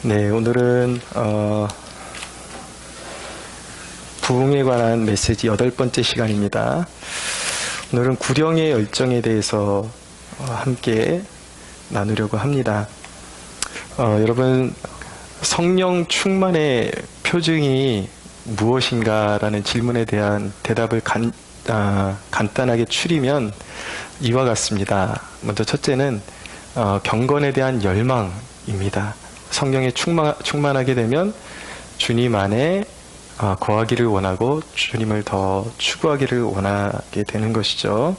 네, 오늘은 부흥에 관한 메시지 8번째 시간입니다. 오늘은 구령의 열정에 대해서 함께 나누려고 합니다. 여러분, 성령 충만의 표징이 무엇인가라는 질문에 대한 대답을 간단하게 추리면 이와 같습니다. 먼저 첫째는 경건에 대한 열망입니다. 성령에 충만하게 되면 주님 안에 거하기를 원하고 주님을 더 추구하기를 원하게 되는 것이죠.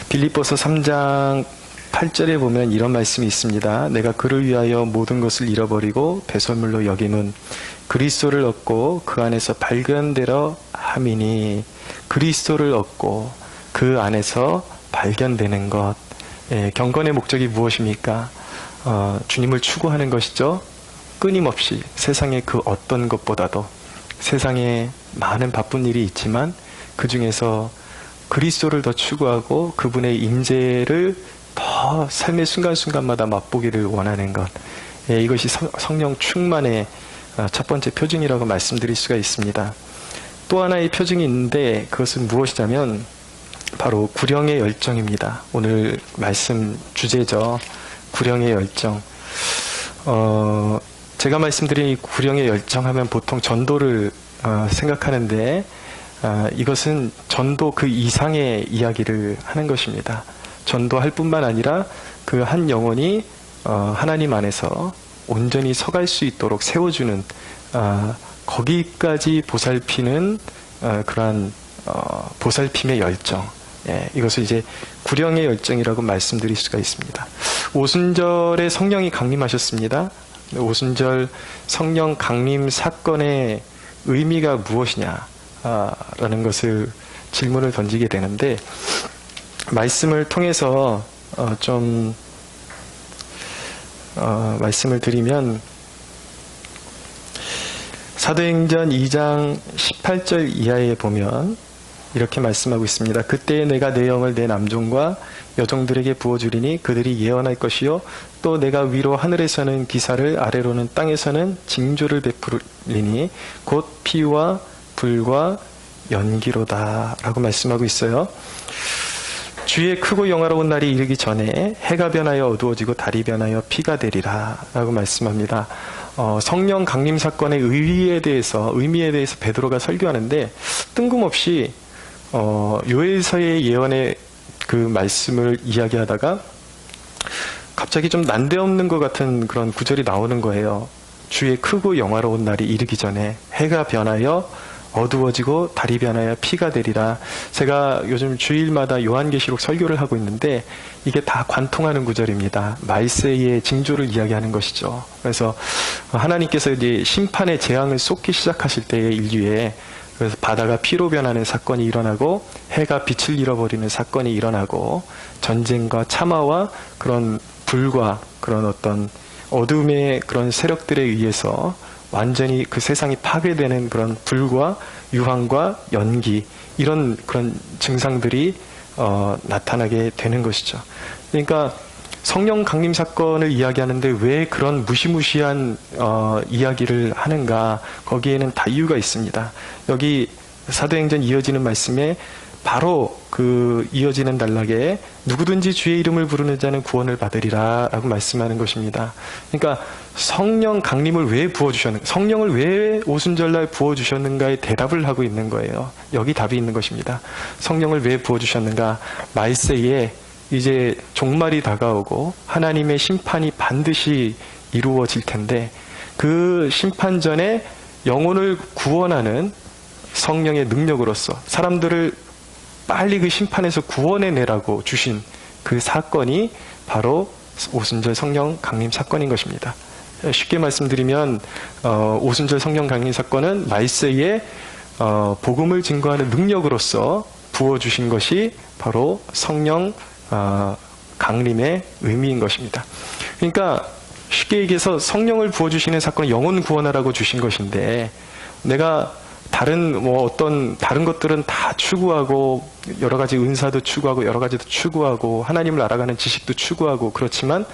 빌립보서 3장 8절에 보면 이런 말씀이 있습니다. 내가 그를 위하여 모든 것을 잃어버리고 배설물로 여김은 그리스도를 얻고 그 안에서 발견되려 함이니. 그리스도를 얻고 그 안에서 발견되는 것. 경건의 목적이 무엇입니까? 주님을 추구하는 것이죠. 끊임없이 세상의 그 어떤 것보다도 세상에 많은 바쁜 일이 있지만 그 중에서 그리스도를 더 추구하고 그분의 임재를 더 삶의 순간순간마다 맛보기를 원하는 것. 이것이 성령 충만의 첫 번째 표징이라고 말씀드릴 수가 있습니다. 또 하나의 표징이 있는데 그것은 무엇이냐면 바로 구령의 열정입니다. 오늘 말씀 주제죠. 구령의 열정. 제가 말씀드린 이 구령의 열정하면 보통 전도를 생각하는데 이것은 전도 그 이상의 이야기를 하는 것입니다. 전도할 뿐만 아니라 그 한 영혼이 하나님 안에서 온전히 서갈 수 있도록 세워주는 거기까지 보살피는 그러한 보살핌의 열정. 이것을 이제 구령의 열정이라고 말씀드릴 수가 있습니다. 오순절에 성령이 강림하셨습니다. 오순절 성령 강림 사건의 의미가 무엇이냐 라는 것을 질문을 던지게 되는데 말씀을 통해서 말씀을 드리면 사도행전 2장 18절 이하에 보면 이렇게 말씀하고 있습니다. 그때 내가 내 영을 내 남종과 여종들에게 부어주리니 그들이 예언할 것이요 또 내가 위로 하늘에서는 기사를 아래로는 땅에서는 징조를 베풀리니 곧 피와 불과 연기로다 라고 말씀하고 있어요. 주의 크고 영화로운 날이 이르기 전에 해가 변하여 어두워지고 달이 변하여 피가 되리라 라고 말씀합니다. 성령 강림 사건의 의미에 대해서 베드로가 설교하는데 뜬금없이 요엘서의 예언의 그 말씀을 이야기하다가 갑자기 좀 난데없는 것 같은 그런 구절이 나오는 거예요. 주의 크고 영화로운 날이 이르기 전에 해가 변하여 어두워지고 달이 변하여 피가 되리라. 제가 요즘 주일마다 요한계시록 설교를 하고 있는데 이게 다 관통하는 구절입니다. 말세의 징조를 이야기하는 것이죠. 그래서 하나님께서 이제 심판의 재앙을 쏟기 시작하실 때의 인류에 그래서 바다가 피로 변하는 사건이 일어나고 해가 빛을 잃어버리는 사건이 일어나고 전쟁과 참화와 그런 불과 그런 어떤 어둠의 그런 세력들에 의해서 완전히 그 세상이 파괴되는 그런 불과 유황과 연기 이런 그런 증상들이 나타나게 되는 것이죠. 그러니까 성령 강림 사건을 이야기하는데 왜 그런 무시무시한 이야기를 하는가? 거기에는 다 이유가 있습니다. 여기 사도행전 이어지는 말씀에 바로 그 이어지는 단락에 누구든지 주의 이름을 부르는 자는 구원을 받으리라 라고 말씀하는 것입니다. 그러니까 성령 강림을 왜 부어주셨는가, 성령을 왜 오순절날 부어주셨는가에 대답을 하고 있는 거예요. 여기 답이 있는 것입니다. 성령을 왜 부어주셨는가? 말세에 이제 종말이 다가오고 하나님의 심판이 반드시 이루어질 텐데 그 심판 전에 영혼을 구원하는 성령의 능력으로서 사람들을 빨리 그 심판에서 구원해내라고 주신 그 사건이 바로 오순절 성령 강림 사건인 것입니다. 쉽게 말씀드리면 오순절 성령 강림 사건은 말세에 복음을 증거하는 능력으로서 부어주신 것이 바로 성령 강림의 의미인 것입니다. 그러니까 쉽게 얘기해서 성령을 부어주시는 사건은 영혼 구원하라고 주신 것인데 내가 다른 것들은 다 추구하고, 여러 가지 은사도 추구하고, 여러 가지도 추구하고, 하나님을 알아가는 지식도 추구하고, 그렇지만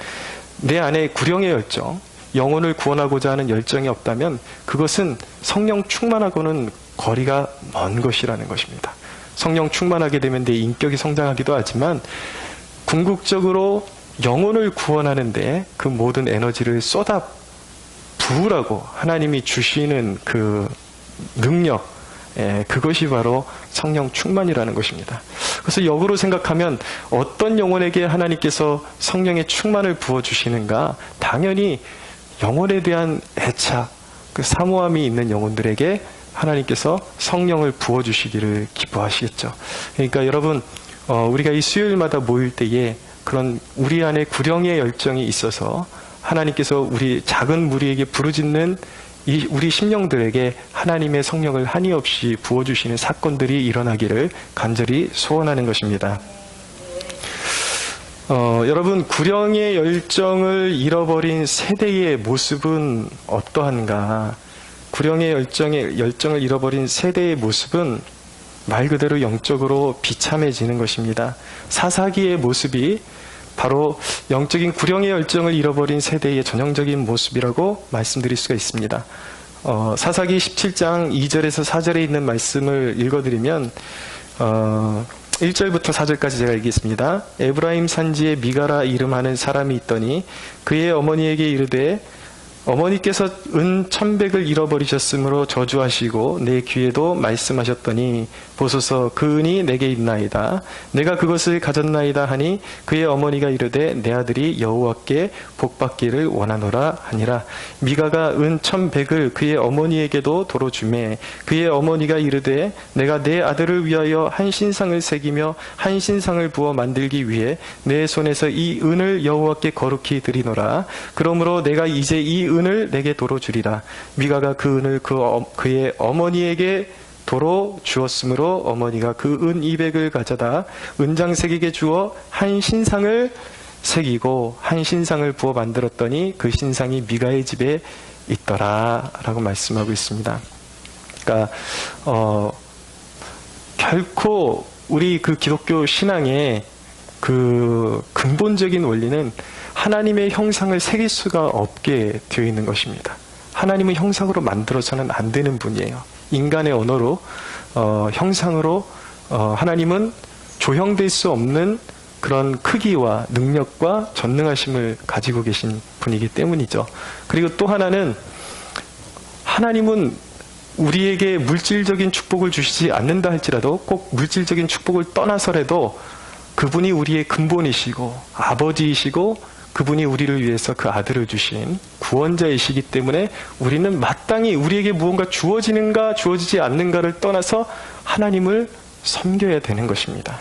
내 안에 구령의 열정, 영혼을 구원하고자 하는 열정이 없다면 그것은 성령 충만하고는 거리가 먼 것이라는 것입니다. 성령 충만하게 되면 내 인격이 성장하기도 하지만 궁극적으로 영혼을 구원하는데 그 모든 에너지를 쏟아 부으라고 하나님이 주시는 그 능력, 그것이 바로 성령 충만이라는 것입니다. 그래서 역으로 생각하면 어떤 영혼에게 하나님께서 성령의 충만을 부어주시는가? 당연히 영혼에 대한 애착, 그 사모함이 있는 영혼들에게 하나님께서 성령을 부어주시기를 기뻐하시겠죠. 그러니까 여러분, 우리가 이 수요일마다 모일 때에 그런 우리 안에 구령의 열정이 있어서 하나님께서 우리 작은 무리에게 부르짖는 우리 심령들에게 하나님의 성령을 한이 없이 부어주시는 사건들이 일어나기를 간절히 소원하는 것입니다. 여러분, 구령의 열정을 잃어버린 세대의 모습은 어떠한가? 구령의 열정을 잃어버린 세대의 모습은 말 그대로 영적으로 비참해지는 것입니다. 사사기의 모습이 바로 영적인 구령의 열정을 잃어버린 세대의 전형적인 모습이라고 말씀드릴 수가 있습니다. 사사기 17장 2절에서 4절에 있는 말씀을 읽어드리면 1절부터 4절까지 제가 읽겠습니다. 에브라임 산지에 미가라 이름하는 사람이 있더니 그의 어머니에게 이르되 어머니께서 은 1,100을 잃어버리셨으므로 저주하시고 내 귀에도 말씀하셨더니 보소서 그 은이 내게 있나이다. 내가 그것을 가졌나이다 하니 그의 어머니가 이르되 내 아들이 여호와께 복받기를 원하노라 하니라. 미가가 은 1,100을 그의 어머니에게도 도로 주매 그의 어머니가 이르되 내가 내 아들을 위하여 한 신상을 새기며 한 신상을 부어 만들기 위해 내 손에서 이 은을 여호와께 거룩히 드리노라. 그러므로 내가 이제 이 은을 내게 도로 주리라. 미가가 그 은을 그의 어머니에게 도로 주었으므로 어머니가 그 은 200을 가져다 은장색에게 주어 한 신상을 새기고 한 신상을 부어 만들었더니 그 신상이 미가의 집에 있더라 라고 말씀하고 있습니다. 그러니까 결코 우리 그 기독교 신앙의 그 근본적인 원리는 하나님의 형상을 새길 수가 없게 되어 있는 것입니다. 하나님은 형상으로 만들어서는 안 되는 분이에요. 인간의 언어로 형상으로 하나님은 조형될 수 없는 그런 크기와 능력과 전능하심을 가지고 계신 분이기 때문이죠. 그리고 또 하나는 하나님은 우리에게 물질적인 축복을 주시지 않는다 할지라도 꼭 물질적인 축복을 떠나서라도 그분이 우리의 근본이시고 아버지이시고 그분이 우리를 위해서 그 아들을 주신 구원자이시기 때문에 우리는 마땅히 우리에게 무언가 주어지는가 주어지지 않는가를 떠나서 하나님을 섬겨야 되는 것입니다.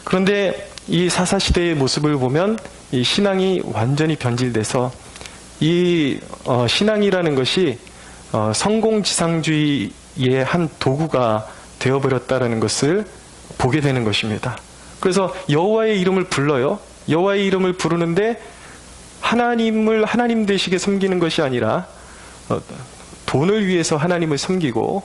그런데 이 사사시대의 모습을 보면 이 신앙이 완전히 변질돼서 이 신앙이라는 것이 성공지상주의의 한 도구가 되어버렸다는 것을 보게 되는 것입니다. 그래서 여호와의 이름을 불러요. 여호와의 이름을 부르는데 하나님을 하나님 되시게 섬기는 것이 아니라 돈을 위해서 하나님을 섬기고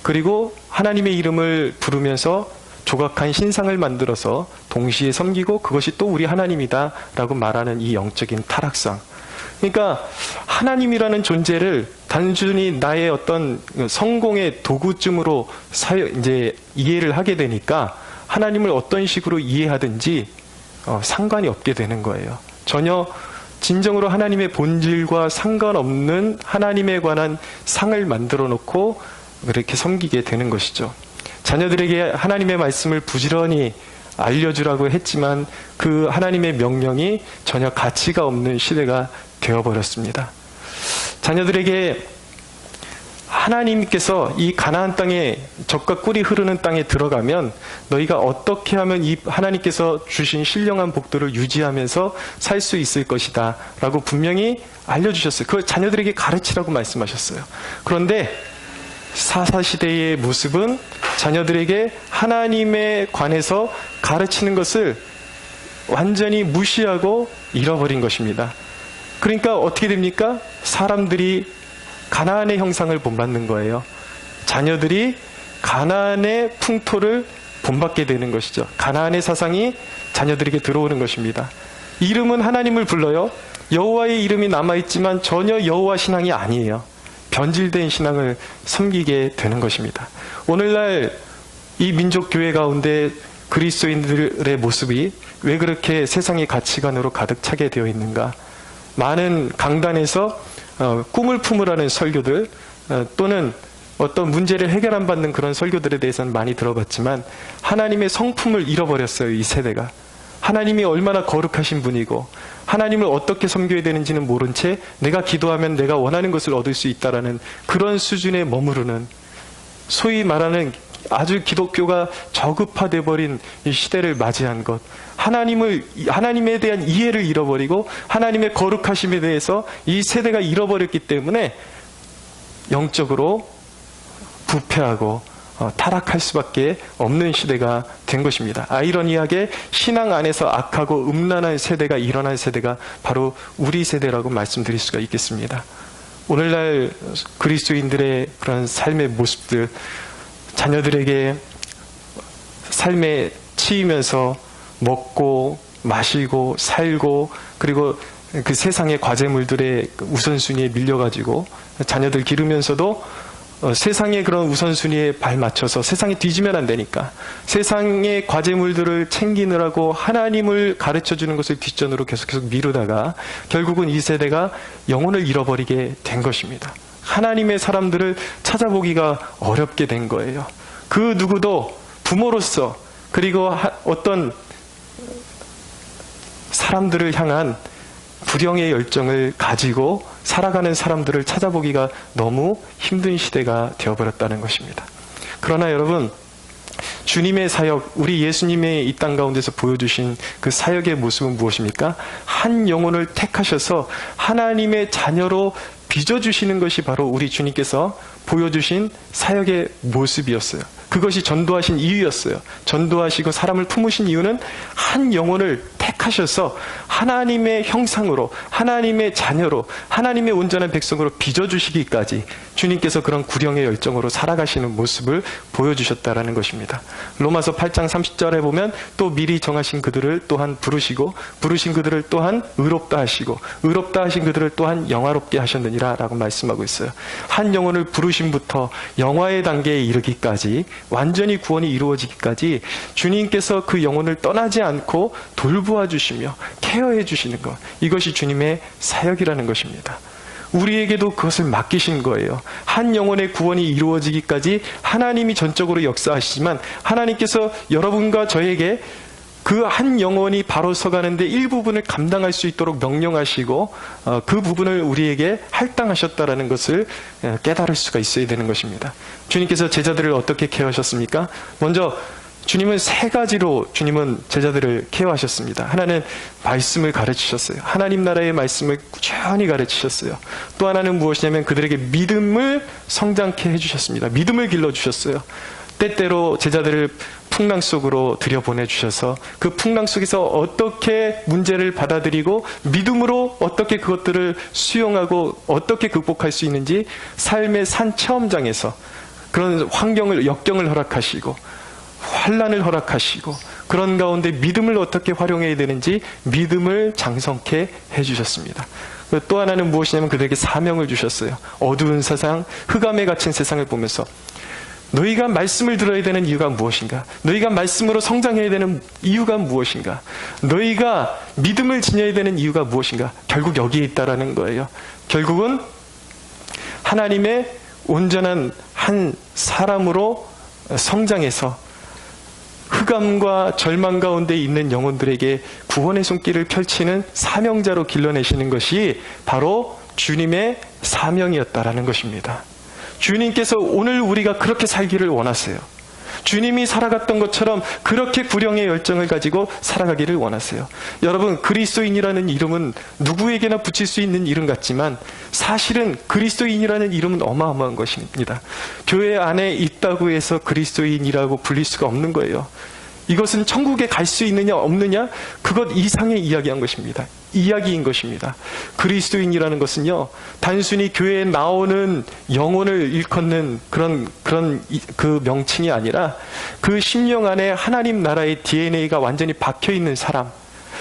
그리고 하나님의 이름을 부르면서 조각한 신상을 만들어서 동시에 섬기고 그것이 또 우리 하나님이다 라고 말하는 이 영적인 타락상. 그러니까 하나님이라는 존재를 단순히 나의 어떤 성공의 도구쯤으로 이제 이해를 하게 되니까 하나님을 어떤 식으로 이해하든지 상관이 없게 되는 거예요. 전혀 진정으로 하나님의 본질과 상관없는 하나님에 관한 상을 만들어 놓고 그렇게 섬기게 되는 것이죠. 자녀들에게 하나님의 말씀을 부지런히 알려주라고 했지만 그 하나님의 명령이 전혀 가치가 없는 시대가 되어버렸습니다. 자녀들에게 하나님께서 이 가나안 땅에 젖과 꿀이 흐르는 땅에 들어가면 너희가 어떻게 하면 이 하나님께서 주신 신령한 복들을 유지하면서 살 수 있을 것이다 라고 분명히 알려주셨어요. 그걸 자녀들에게 가르치라고 말씀하셨어요. 그런데 사사시대의 모습은 자녀들에게 하나님에 관해서 가르치는 것을 완전히 무시하고 잃어버린 것입니다. 그러니까 어떻게 됩니까? 사람들이 가나안의 형상을 본받는 거예요. 자녀들이 가나안의 풍토를 본받게 되는 것이죠. 가나안의 사상이 자녀들에게 들어오는 것입니다. 이름은 하나님을 불러요. 여호와의 이름이 남아있지만 전혀 여호와 신앙이 아니에요. 변질된 신앙을 섬기게 되는 것입니다. 오늘날 이 민족 교회 가운데 그리스도인들의 모습이 왜 그렇게 세상의 가치관으로 가득 차게 되어 있는가? 많은 강단에서 꿈을 품으라는 설교들 또는 어떤 문제를 해결 안 받는 그런 설교들에 대해서는 많이 들어봤지만 하나님의 성품을 잃어버렸어요. 이 세대가. 하나님이 얼마나 거룩하신 분이고 하나님을 어떻게 섬겨야 되는지는 모른 채 내가 기도하면 내가 원하는 것을 얻을 수 있다라는 그런 수준에 머무르는, 소위 말하는 아주 기독교가 저급화돼 버린 이 시대를 맞이한 것, 하나님에 대한 이해를 잃어버리고 하나님의 거룩하심에 대해서 이 세대가 잃어버렸기 때문에 영적으로 부패하고 타락할 수밖에 없는 시대가 된 것입니다. 아이러니하게 신앙 안에서 악하고 음란한 세대가 일어난 세대가 바로 우리 세대라고 말씀드릴 수가 있겠습니다. 오늘날 그리스도인들의 그런 삶의 모습들, 자녀들에게 삶에 치이면서 먹고 마시고 살고, 그리고 그 세상의 과제물들의 우선순위에 밀려가지고 자녀들 기르면서도 세상의 그런 우선순위에 발 맞춰서 세상에 뒤지면 안 되니까 세상의 과제물들을 챙기느라고 하나님을 가르쳐주는 것을 뒷전으로 계속 미루다가 결국은 이 세대가 영혼을 잃어버리게 된 것입니다. 하나님의 사람들을 찾아보기가 어렵게 된 거예요. 그 누구도 부모로서, 그리고 어떤 사람들을 향한 불영의 열정을 가지고 살아가는 사람들을 찾아보기가 너무 힘든 시대가 되어버렸다는 것입니다. 그러나 여러분, 주님의 사역, 우리 예수님의 이 땅 가운데서 보여주신 그 사역의 모습은 무엇입니까? 한 영혼을 택하셔서 하나님의 자녀로 빚어주시는 것이 바로 우리 주님께서 보여주신 사역의 모습이었어요. 그것이 전도하신 이유였어요. 전도하시고 사람을 품으신 이유는 한 영혼을 택하셔서 하나님의 형상으로, 하나님의 자녀로, 하나님의 온전한 백성으로 빚어주시기까지 주님께서 그런 구령의 열정으로 살아가시는 모습을 보여주셨다라는 것입니다. 로마서 8장 30절에 보면 또 미리 정하신 그들을 또한 부르시고 부르신 그들을 또한 의롭다 하시고 의롭다 하신 그들을 또한 영화롭게 하셨느니라 라고 말씀하고 있어요. 한 영혼을 부르심부터 영화의 단계에 이르기까지, 완전히 구원이 이루어지기까지 주님께서 그 영혼을 떠나지 않고 돌보아 주시며 케어해 주시는 것, 이것이 주님의 사역이라는 것입니다. 우리에게도 그것을 맡기신 거예요. 한 영혼의 구원이 이루어지기까지 하나님이 전적으로 역사하시지만 하나님께서 여러분과 저에게 그 한 영혼이 바로 서가는데 일부분을 감당할 수 있도록 명령하시고 그 부분을 우리에게 할당하셨다라는 것을 깨달을 수가 있어야 되는 것입니다. 주님께서 제자들을 어떻게 케어하셨습니까? 먼저 주님은 세 가지로 주님은 제자들을 케어하셨습니다. 하나는 말씀을 가르치셨어요. 하나님 나라의 말씀을 꾸준히 가르치셨어요. 또 하나는 무엇이냐면 그들에게 믿음을 성장케 해주셨습니다. 믿음을 길러주셨어요. 때때로 제자들을 풍랑 속으로 들여보내주셔서 그 풍랑 속에서 어떻게 문제를 받아들이고 믿음으로 어떻게 그것들을 수용하고 어떻게 극복할 수 있는지 삶의 산 체험장에서 그런 역경을 허락하시고 환난을 허락하시고 그런 가운데 믿음을 어떻게 활용해야 되는지 믿음을 장성케 해주셨습니다. 또 하나는 무엇이냐면 그들에게 사명을 주셨어요. 어두운 세상, 흑암에 갇힌 세상을 보면서 너희가 말씀을 들어야 되는 이유가 무엇인가? 너희가 말씀으로 성장해야 되는 이유가 무엇인가? 너희가 믿음을 지녀야 되는 이유가 무엇인가? 결국 여기에 있다라는 거예요. 결국은 하나님의 온전한 한 사람으로 성장해서 흑암과 절망 가운데 있는 영혼들에게 구원의 손길을 펼치는 사명자로 길러내시는 것이 바로 주님의 사명이었다라는 것입니다. 주님께서 오늘 우리가 그렇게 살기를 원하세요. 주님이 살아갔던 것처럼 그렇게 구령의 열정을 가지고 살아가기를 원하세요. 여러분, 그리스도인이라는 이름은 누구에게나 붙일 수 있는 이름 같지만 사실은 그리스도인이라는 이름은 어마어마한 것입니다. 교회 안에 있다고 해서 그리스도인이라고 불릴 수가 없는 거예요. 이것은 천국에 갈 수 있느냐 없느냐 그것 이상의 이야기한 것입니다. 이야기인 것입니다. 그리스도인이라는 것은요, 단순히 교회에 나오는 영혼을 일컫는 그 명칭이 아니라 그 심령 안에 하나님 나라의 DNA가 완전히 박혀 있는 사람,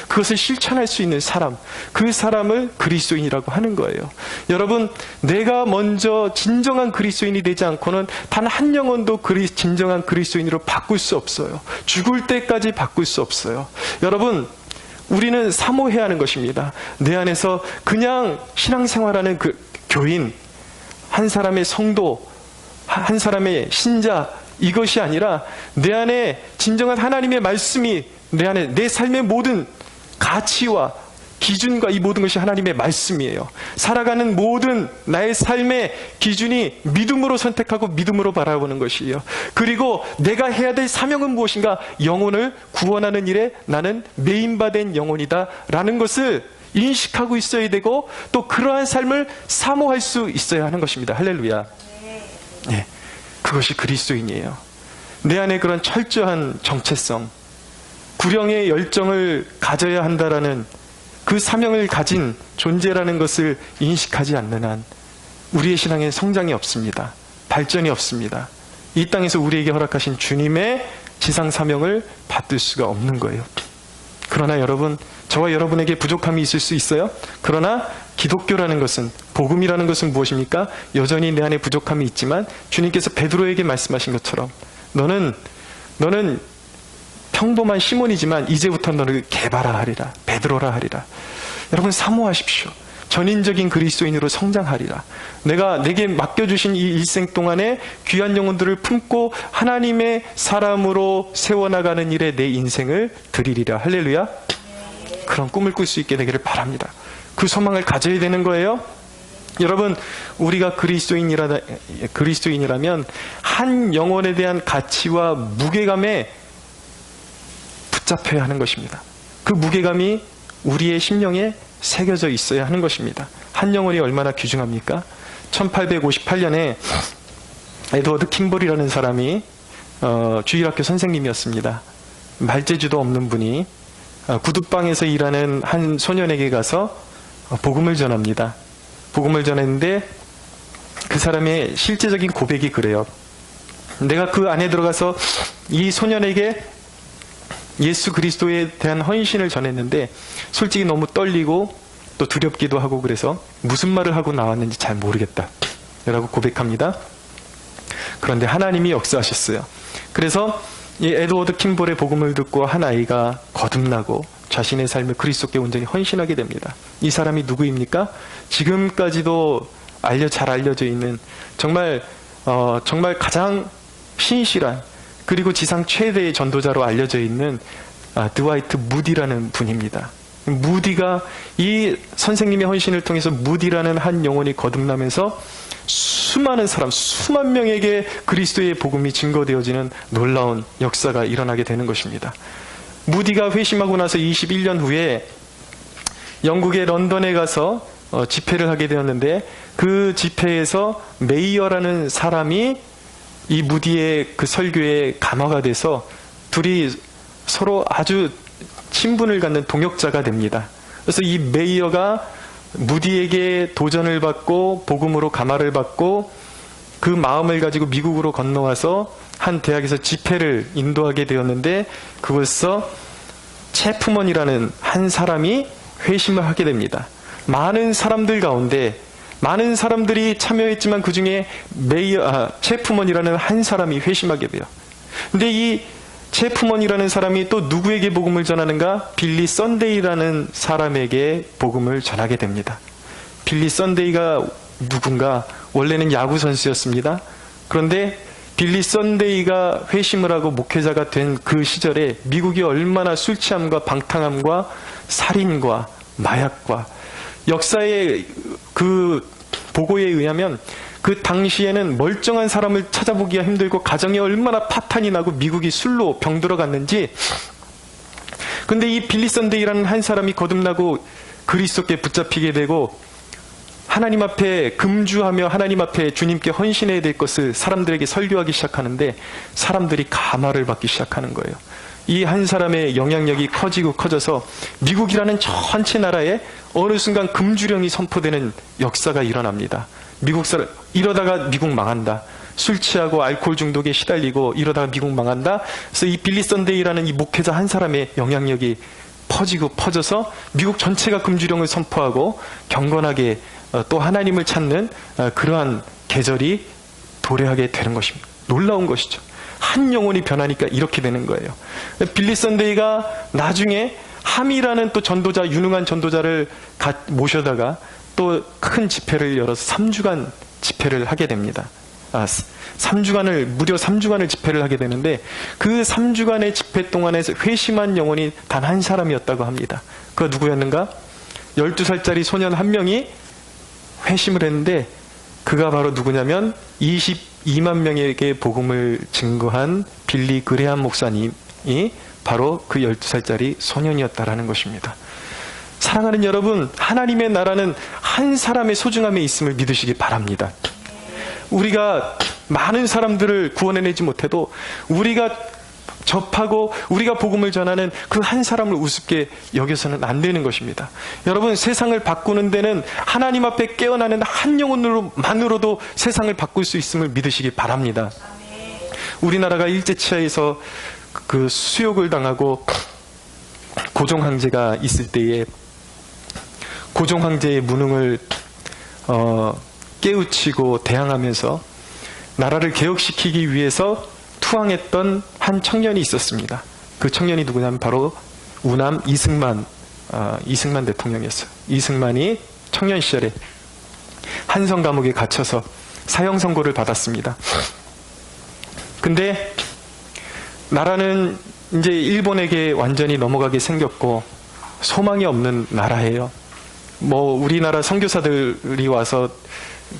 그것을 실천할 수 있는 사람, 그 사람을 그리스도인이라고 하는 거예요. 여러분, 내가 먼저 진정한 그리스도인이 되지 않고는 단 한 영혼도 진정한 그리스도인으로 바꿀 수 없어요. 죽을 때까지 바꿀 수 없어요. 여러분, 우리는 사모해야 하는 것입니다. 내 안에서 그냥 신앙생활하는 그 교인, 한 사람의 성도, 한 사람의 신자, 이것이 아니라 내 안에 진정한 하나님의 말씀이 내 안에, 내 삶의 모든 가치와 기준과 이 모든 것이 하나님의 말씀이에요. 살아가는 모든 나의 삶의 기준이 믿음으로 선택하고 믿음으로 바라보는 것이에요. 그리고 내가 해야 될 사명은 무엇인가? 영혼을 구원하는 일에 나는 메인바된 영혼이다 라는 것을 인식하고 있어야 되고, 또 그러한 삶을 사모할 수 있어야 하는 것입니다. 할렐루야. 네, 그것이 그리스도인이에요. 내 안에 그런 철저한 정체성, 구령의 열정을 가져야 한다라는 그 사명을 가진 존재라는 것을 인식하지 않는 한 우리의 신앙에 성장이 없습니다. 발전이 없습니다. 이 땅에서 우리에게 허락하신 주님의 지상 사명을 받을 수가 없는 거예요. 그러나 여러분, 저와 여러분에게 부족함이 있을 수 있어요. 그러나 기독교라는 것은, 복음이라는 것은 무엇입니까? 여전히 내 안에 부족함이 있지만 주님께서 베드로에게 말씀하신 것처럼 너는 평범한 시몬이지만 이제부터 너를 개발하 하리라, 베드로라 하리라. 여러분, 사모하십시오. 전인적인 그리스도인으로 성장하리라. 내게 맡겨주신 이 일생 동안에 귀한 영혼들을 품고 하나님의 사람으로 세워나가는 일에 내 인생을 드리리라. 할렐루야. 그런 꿈을 꿀 수 있게 되기를 바랍니다. 그 소망을 가져야 되는 거예요. 여러분, 우리가 그리스도인이라면 한 영혼에 대한 가치와 무게감에 붙잡혀야 하는 것입니다. 그 무게감이 우리의 심령에 새겨져 있어야 하는 것입니다. 한 영혼이 얼마나 귀중합니까? 1858년에 에드워드 킴볼이라는 사람이 주일학교 선생님이었습니다. 말재주도 없는 분이 구두방에서 일하는 한 소년에게 가서 복음을 전합니다. 복음을 전했는데 그 사람의 실제적인 고백이 그래요. 내가 그 안에 들어가서 이 소년에게 예수 그리스도에 대한 헌신을 전했는데 솔직히 너무 떨리고 또 두렵기도 하고, 그래서 무슨 말을 하고 나왔는지 잘 모르겠다 라고 고백합니다. 그런데 하나님이 역사하셨어요. 그래서 이 에드워드 킴볼의 복음을 듣고 한 아이가 거듭나고 자신의 삶을 그리스도께 온전히 헌신하게 됩니다. 이 사람이 누구입니까? 지금까지도 잘 알려져 있는 정말 가장 신실한, 그리고 지상 최대의 전도자로 알려져 있는 드와이트 무디라는 분입니다. 무디가, 이 선생님의 헌신을 통해서 무디라는 한 영혼이 거듭나면서 수만 명에게 그리스도의 복음이 증거되어지는 놀라운 역사가 일어나게 되는 것입니다. 무디가 회심하고 나서 21년 후에 영국의 런던에 가서 집회를 하게 되었는데, 그 집회에서 메이어라는 사람이 이 무디의 그 설교에 감화가 돼서 둘이 서로 아주 친분을 갖는 동역자가 됩니다. 그래서 이 메이어가 무디에게 도전을 받고 복음으로 감화를 받고 그 마음을 가지고 미국으로 건너와서 한 대학에서 집회를 인도하게 되었는데, 그곳에서 체프먼이라는 한 사람이 회심을 하게 됩니다. 많은 사람들 가운데 많은 사람들이 참여했지만 그 중에 체프먼이라는 한 사람이 회심하게 돼요. 근데 이 체프먼이라는 사람이 또 누구에게 복음을 전하는가? 빌리 썬데이라는 사람에게 복음을 전하게 됩니다. 빌리 썬데이가 누군가? 원래는 야구 선수였습니다. 그런데 빌리 썬데이가 회심을 하고 목회자가 된 그 시절에 미국이 얼마나 술 취함과 방탕함과 살인과 마약과, 역사의 그 보고에 의하면 그 당시에는 멀쩡한 사람을 찾아보기가 힘들고 가정에 얼마나 파탄이 나고 미국이 술로 병들어 갔는지. 근데 이 빌리 썬데이라는 한 사람이 거듭나고 그리스도께 붙잡히게 되고 하나님 앞에 금주하며 하나님 앞에 주님께 헌신해야 될 것을 사람들에게 설교하기 시작하는데 사람들이 감화를 받기 시작하는 거예요. 이 한 사람의 영향력이 커지고 커져서 미국이라는 전체 나라에 어느 순간 금주령이 선포되는 역사가 일어납니다. 미국 사람, 이러다가 미국 망한다. 술 취하고 알코올 중독에 시달리고 이러다가 미국 망한다. 그래서 이 빌리 선데이라는 이 목회자 한 사람의 영향력이 퍼지고 퍼져서 미국 전체가 금주령을 선포하고 경건하게 또 하나님을 찾는 그러한 계절이 도래하게 되는 것입니다. 놀라운 것이죠. 한 영혼이 변하니까 이렇게 되는 거예요. 빌리 선데이가 나중에 함이라는 또 전도자, 유능한 전도자를 모셔다가 또 큰 집회를 열어서 3주간 집회를 하게 됩니다. 3주간을, 무려 3주간을 집회를 하게 되는데 그 3주간의 집회 동안에 회심한 영혼이 단 한 사람이었다고 합니다. 그가 누구였는가? 12살짜리 소년 한 명이 회심을 했는데 그가 바로 누구냐면 22만 명에게 복음을 증거한 빌리 그레함 목사님이 바로 그 12살짜리 소년이었다라는 것입니다. 사랑하는 여러분, 하나님의 나라는 한 사람의 소중함에 있음을 믿으시기 바랍니다. 우리가 많은 사람들을 구원해내지 못해도 우리가 접하고 우리가 복음을 전하는 그 한 사람을 우습게 여겨서는 안 되는 것입니다. 여러분, 세상을 바꾸는 데는 하나님 앞에 깨어나는 한 영혼으로만으로도 세상을 바꿀 수 있음을 믿으시기 바랍니다. 우리나라가 일제치하에서 그 수욕을 당하고 고종황제가 있을 때에 고종황제의 무능을 깨우치고 대항하면서 나라를 개혁시키기 위해서 투항했던 한 청년이 있었습니다. 그 청년이 누구냐면 바로 우남 이승만 대통령이었어요. 이승만이 청년 시절에 한성 감옥에 갇혀서 사형 선고를 받았습니다. 근데 나라는 이제 일본에게 완전히 넘어가게 생겼고 소망이 없는 나라예요. 우리나라 선교사들이 와서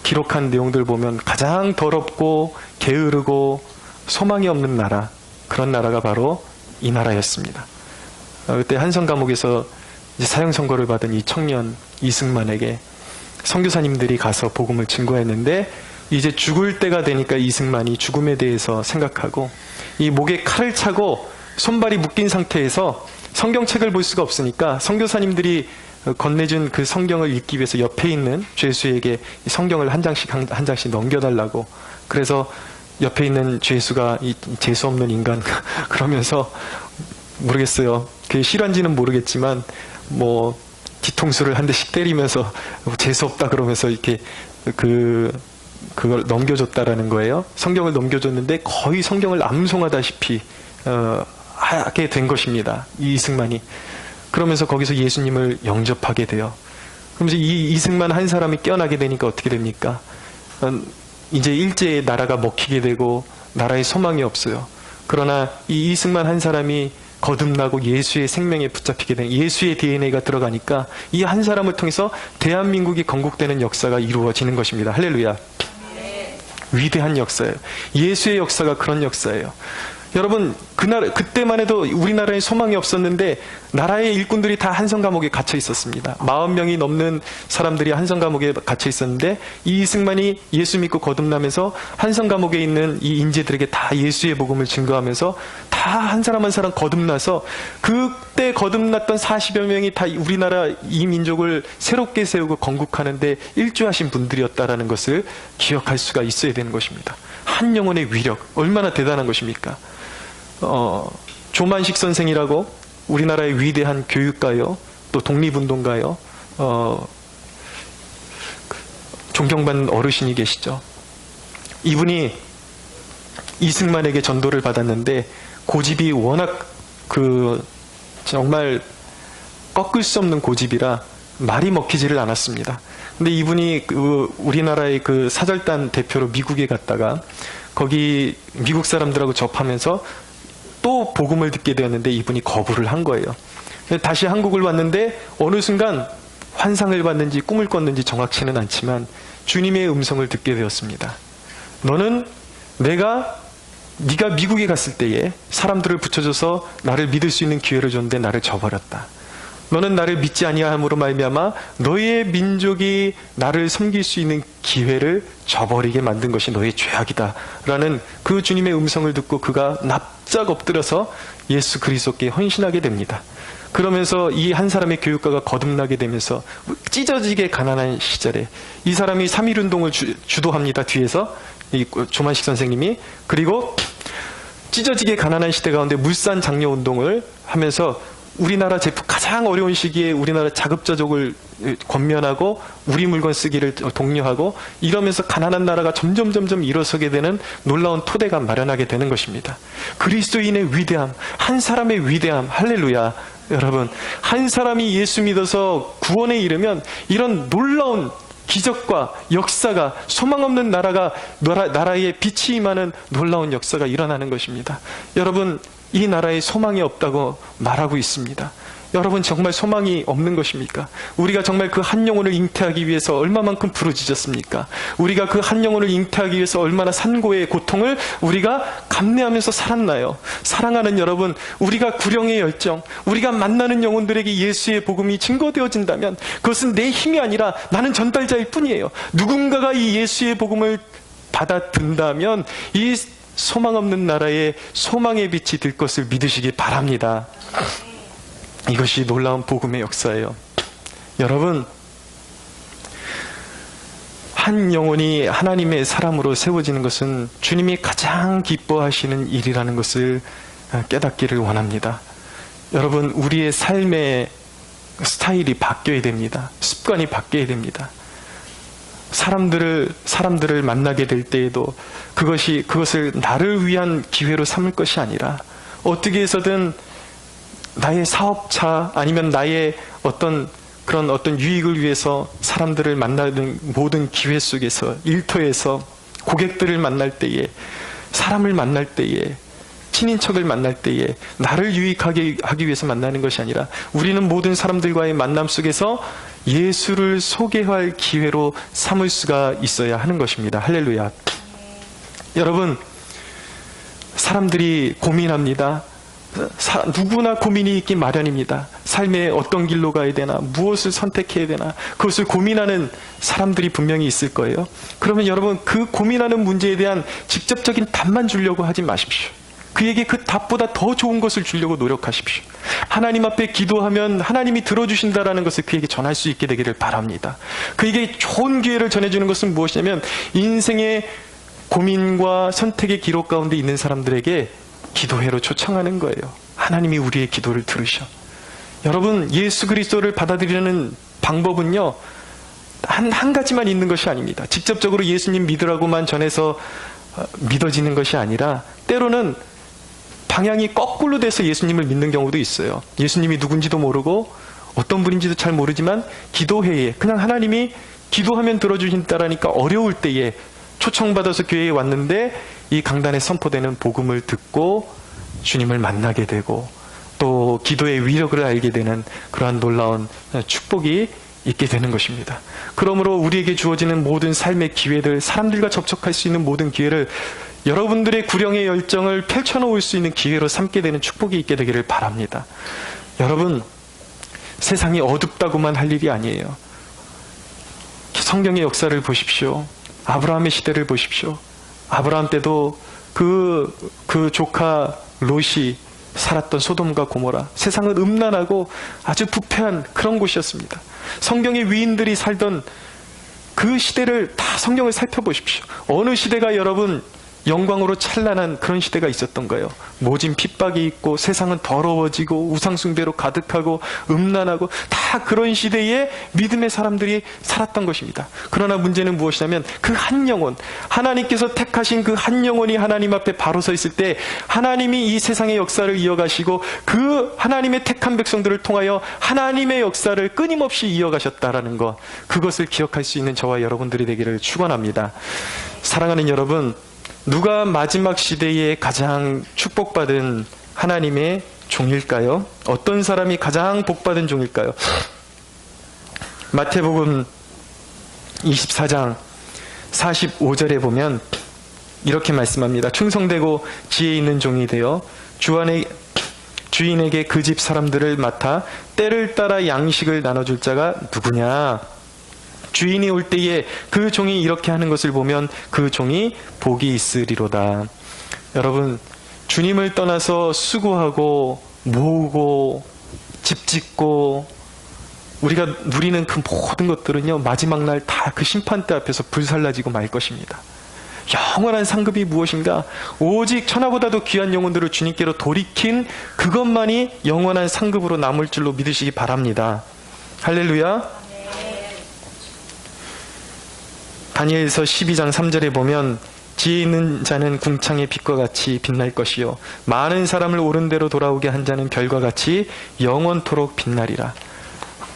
기록한 내용들 보면 가장 더럽고 게으르고 소망이 없는 나라, 그런 나라가 바로 이 나라였습니다. 그때 한성 감옥에서 이제 사형 선고를 받은 이 청년 이승만에게 선교사님들이 가서 복음을 증거했는데 이제 죽을 때가 되니까 이승만이 죽음에 대해서 생각하고 이 목에 칼을 차고 손발이 묶인 상태에서 성경책을 볼 수가 없으니까 선교사님들이 건네준 그 성경을 읽기 위해서 옆에 있는 죄수에게 성경을 한 장씩 넘겨달라고, 그래서 옆에 있는 죄수가 이 재수 없는 인간 그러면서 모르겠어요. 그게 실화인지는 모르겠지만 뒤통수를 한 대씩 때리면서 재수 없다 그러면서 이렇게 그걸 넘겨줬다라는 거예요. 성경을 넘겨줬는데 거의 성경을 암송하다시피 하게 된 것입니다. 이 이승만이. 그러면서 거기서 예수님을 영접하게 돼요. 그러면서 이 이승만 한 사람이 깨어나게 되니까 어떻게 됩니까? 이제 일제의 나라가 먹히게 되고 나라에 소망이 없어요. 그러나 이 이승만 한 사람이 거듭나고 예수의 생명에 붙잡히게 된, 예수의 DNA가 들어가니까 이 한 사람을 통해서 대한민국이 건국되는 역사가 이루어지는 것입니다. 할렐루야. 위대한 역사예요. 예수의 역사가 그런 역사예요. 여러분, 그때만 해도 우리나라에 소망이 없었는데 나라의 일꾼들이 다 한성 감옥에 갇혀 있었습니다. 40명이 넘는 사람들이 한성 감옥에 갇혀 있었는데 이 이승만이 예수 믿고 거듭나면서 한성 감옥에 있는 이 인재들에게 다 예수의 복음을 증거하면서 다 한 사람 한 사람 거듭나서 그때 거듭났던 40여 명이 다 우리나라 이 민족을 새롭게 세우고 건국하는데 일조하신 분들이었다라는 것을 기억할 수가 있어야 되는 것입니다. 한 영혼의 위력, 얼마나 대단한 것입니까? 조만식 선생이라고 우리나라의 위대한 교육가요, 또 독립운동가요, 존경받는 어르신이 계시죠. 이분이 이승만에게 전도를 받았는데 고집이 워낙 정말 꺾을 수 없는 고집이라 말이 먹히지를 않았습니다. 근데 이분이 우리나라의 그 사절단 대표로 미국에 갔다가 거기 미국 사람들하고 접하면서 또 복음을 듣게 되었는데 이분이 거부를 한 거예요. 다시 한국을 왔는데 어느 순간 환상을 봤는지 꿈을 꿨는지 정확치는 않지만 주님의 음성을 듣게 되었습니다. 너는 네가 미국에 갔을 때에 사람들을 붙여줘서 나를 믿을 수 있는 기회를 줬는데 나를 저버렸다. 너는 나를 믿지 아니함으로 말미암아 너의 민족이 나를 섬길 수 있는 기회를 저버리게 만든 것이 너의 죄악이다 라는 그 주님의 음성을 듣고 그가 납작 엎드려서 예수 그리스도께 헌신하게 됩니다. 그러면서 이 한 사람의 교육가가 거듭나게 되면서 찢어지게 가난한 시절에 이 사람이 3.1운동을 주도합니다. 뒤에서 이 조만식 선생님이. 그리고 찢어지게 가난한 시대 가운데 물산 장려 운동을 하면서 우리나라 제품 가장 어려운 시기에 우리나라 자급자족을 권면하고 우리 물건 쓰기를 독려하고 이러면서 가난한 나라가 점점 일어서게 되는 놀라운 토대가 마련하게 되는 것입니다. 그리스도인의 위대함, 한 사람의 위대함, 할렐루야. 여러분, 한 사람이 예수 믿어서 구원에 이르면 이런 놀라운 기적과 역사가, 소망 없는 나라에 빛이 임하는 놀라운 역사가 일어나는 것입니다. 여러분, 이 나라에 소망이 없다고 말하고 있습니다. 여러분, 정말 소망이 없는 것입니까? 우리가 정말 그 한 영혼을 잉태하기 위해서 얼마만큼 부르짖었습니까? 우리가 그 한 영혼을 잉태하기 위해서 얼마나 산고의 고통을 우리가 감내하면서 살았나요? 사랑하는 여러분, 우리가 구령의 열정, 우리가 만나는 영혼들에게 예수의 복음이 증거되어진다면 그것은 내 힘이 아니라 나는 전달자일 뿐이에요. 누군가가 이 예수의 복음을 받아든다면 이 소망 없는 나라에 소망의 빛이 들 것을 믿으시기 바랍니다. 이것이 놀라운 복음의 역사예요. 여러분, 한 영혼이 하나님의 사람으로 세워지는 것은 주님이 가장 기뻐하시는 일이라는 것을 깨닫기를 원합니다. 여러분, 우리의 삶의 스타일이 바뀌어야 됩니다. 습관이 바뀌어야 됩니다. 사람들을 만나게 될 때에도 그것을 나를 위한 기회로 삼을 것이 아니라 어떻게 해서든 나의 사업차 아니면 나의 어떤 유익을 위해서 사람들을 만나는 모든 기회 속에서, 일터에서 고객들을 만날 때에, 사람을 만날 때에, 친인척을 만날 때에 나를 유익하게 하기 위해서 만나는 것이 아니라 우리는 모든 사람들과의 만남 속에서 예수를 소개할 기회로 삼을 수가 있어야 하는 것입니다. 할렐루야. 여러분, 사람들이 고민합니다. 누구나 고민이 있기 마련입니다. 삶에 어떤 길로 가야 되나, 무엇을 선택해야 되나, 그것을 고민하는 사람들이 분명히 있을 거예요. 그러면 여러분, 그 고민하는 문제에 대한 직접적인 답만 주려고 하지 마십시오. 그에게 그 답보다 더 좋은 것을 주려고 노력하십시오. 하나님 앞에 기도하면 하나님이 들어주신다라는 것을 그에게 전할 수 있게 되기를 바랍니다. 그에게 좋은 기회를 전해주는 것은 무엇이냐면 인생의 고민과 선택의 기록 가운데 있는 사람들에게 기도회로 초청하는 거예요. 하나님이 우리의 기도를 들으셔. 여러분, 예수 그리스도를 받아들이는 방법은요, 한 가지만 있는 것이 아닙니다. 직접적으로 예수님 믿으라고만 전해서 믿어지는 것이 아니라 때로는 방향이 거꾸로 돼서 예수님을 믿는 경우도 있어요. 예수님이 누군지도 모르고 어떤 분인지도 잘 모르지만 기도회에 그냥 하나님이 기도하면 들어주신다라니까 어려울 때에 초청받아서 교회에 왔는데 이 강단에 선포되는 복음을 듣고 주님을 만나게 되고 또 기도의 위력을 알게 되는 그러한 놀라운 축복이 있게 되는 것입니다. 그러므로 우리에게 주어지는 모든 삶의 기회들, 사람들과 접촉할 수 있는 모든 기회를 여러분들의 구령의 열정을 펼쳐놓을 수 있는 기회로 삼게 되는 축복이 있게 되기를 바랍니다. 여러분, 세상이 어둡다고만 할 일이 아니에요. 성경의 역사를 보십시오. 아브라함의 시대를 보십시오. 아브라함 때도 그 조카 롯이 살았던 소돔과 고모라, 세상은 음란하고 아주 부패한 그런 곳이었습니다. 성경의 위인들이 살던 그 시대를 다 성경을 살펴보십시오. 어느 시대가 여러분 영광으로 찬란한 그런 시대가 있었던 거예요. 모진 핍박이 있고 세상은 더러워지고 우상숭배로 가득하고 음란하고 다 그런 시대에 믿음의 사람들이 살았던 것입니다. 그러나 문제는 무엇이냐면 그 한 영혼, 하나님께서 택하신 그 한 영혼이 하나님 앞에 바로 서 있을 때 하나님이 이 세상의 역사를 이어가시고 그 하나님의 택한 백성들을 통하여 하나님의 역사를 끊임없이 이어가셨다라는 것, 그것을 기억할 수 있는 저와 여러분들이 되기를 축원합니다. 사랑하는 여러분, 누가 마지막 시대에 가장 축복받은 하나님의 종일까요? 어떤 사람이 가장 복받은 종일까요? 마태복음 24장 45절에 보면 이렇게 말씀합니다. 충성되고 지혜 있는 종이 되어 주 안에 주인에게 그 집 사람들을 맡아 때를 따라 양식을 나눠줄 자가 누구냐? 주인이 올 때에 그 종이 이렇게 하는 것을 보면 그 종이 복이 있으리로다. 여러분, 주님을 떠나서 수고하고 모으고 집 짓고 우리가 누리는 그 모든 것들은요, 마지막 날 다 그 심판대 앞에서 불살라지고 말 것입니다. 영원한 상급이 무엇인가? 오직 천하보다도 귀한 영혼들을 주님께로 돌이킨 그것만이 영원한 상급으로 남을 줄로 믿으시기 바랍니다. 할렐루야. 다니엘서 12장 3절에 보면 지혜 있는 자는 궁창의 빛과 같이 빛날 것이요 많은 사람을 옳은 대로 돌아오게 한 자는 별과 같이 영원토록 빛나리라.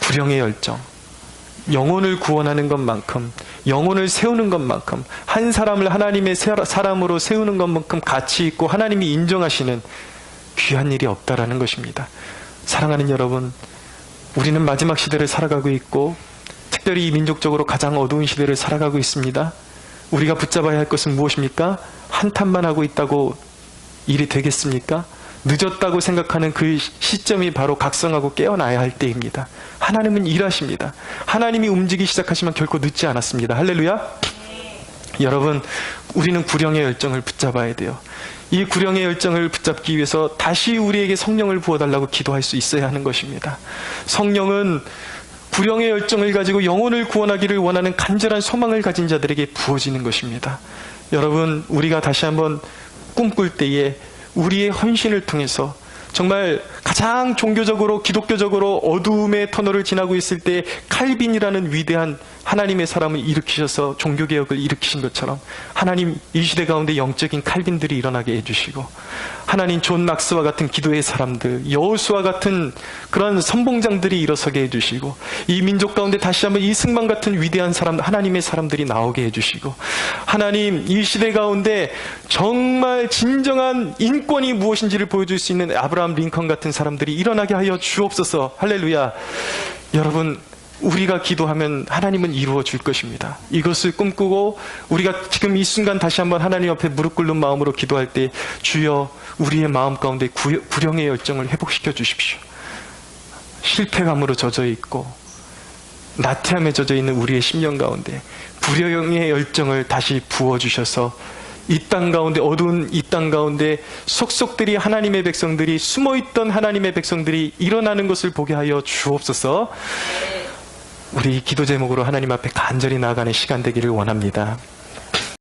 구령의 열정, 영혼을 구원하는 것만큼, 영혼을 세우는 것만큼, 한 사람을 하나님의 사람으로 세우는 것만큼 가치 있고 하나님이 인정하시는 귀한 일이 없다라는 것입니다. 사랑하는 여러분, 우리는 마지막 시대를 살아가고 있고 특별히 이 민족적으로 가장 어두운 시대를 살아가고 있습니다. 우리가 붙잡아야 할 것은 무엇입니까? 한탄만 하고 있다고 일이 되겠습니까? 늦었다고 생각하는 그 시점이 바로 각성하고 깨어나야 할 때입니다. 하나님은 일하십니다. 하나님이 움직이기 시작하시면 결코 늦지 않았습니다. 할렐루야. 여러분, 우리는 구령의 열정을 붙잡아야 돼요. 이 구령의 열정을 붙잡기 위해서 다시 우리에게 성령을 부어달라고 기도할 수 있어야 하는 것입니다. 성령은 구령의 열정을 가지고 영혼을 구원하기를 원하는 간절한 소망을 가진 자들에게 부어지는 것입니다. 여러분, 우리가 다시 한번 꿈꿀 때에 우리의 헌신을 통해서 정말 가장 종교적으로 기독교적으로 어두움의 터널을 지나고 있을 때 칼빈이라는 위대한 하나님의 사람을 일으키셔서 종교개혁을 일으키신 것처럼 하나님 이 시대 가운데 영적인 칼빈들이 일어나게 해주시고 하나님 존 낙스와 같은 기도의 사람들, 여호수아 같은 그런 선봉장들이 일어서게 해주시고 이 민족 가운데 다시 한번 이승만 같은 위대한 사람, 하나님의 사람들이 나오게 해주시고 하나님 이 시대 가운데 정말 진정한 인권이 무엇인지를 보여줄 수 있는 아브라함 링컨 같은 사람들이 일어나게 하여 주옵소서. 할렐루야. 여러분, 우리가 기도하면 하나님은 이루어 줄 것입니다. 이것을 꿈꾸고 우리가 지금 이 순간 다시 한번 하나님 앞에 무릎 꿇는 마음으로 기도할 때 주여 우리의 마음 가운데 구령의 열정을 회복시켜 주십시오. 실패감으로 젖어 있고 나태함에 젖어 있는 우리의 심령 가운데 구령의 열정을 다시 부어주셔서 이 땅 가운데 어두운 이 땅 가운데 속속들이 하나님의 백성들이 숨어있던 하나님의 백성들이 일어나는 것을 보게 하여 주옵소서. 우리 기도 제목으로 하나님 앞에 간절히 나아가는 시간 되기를 원합니다.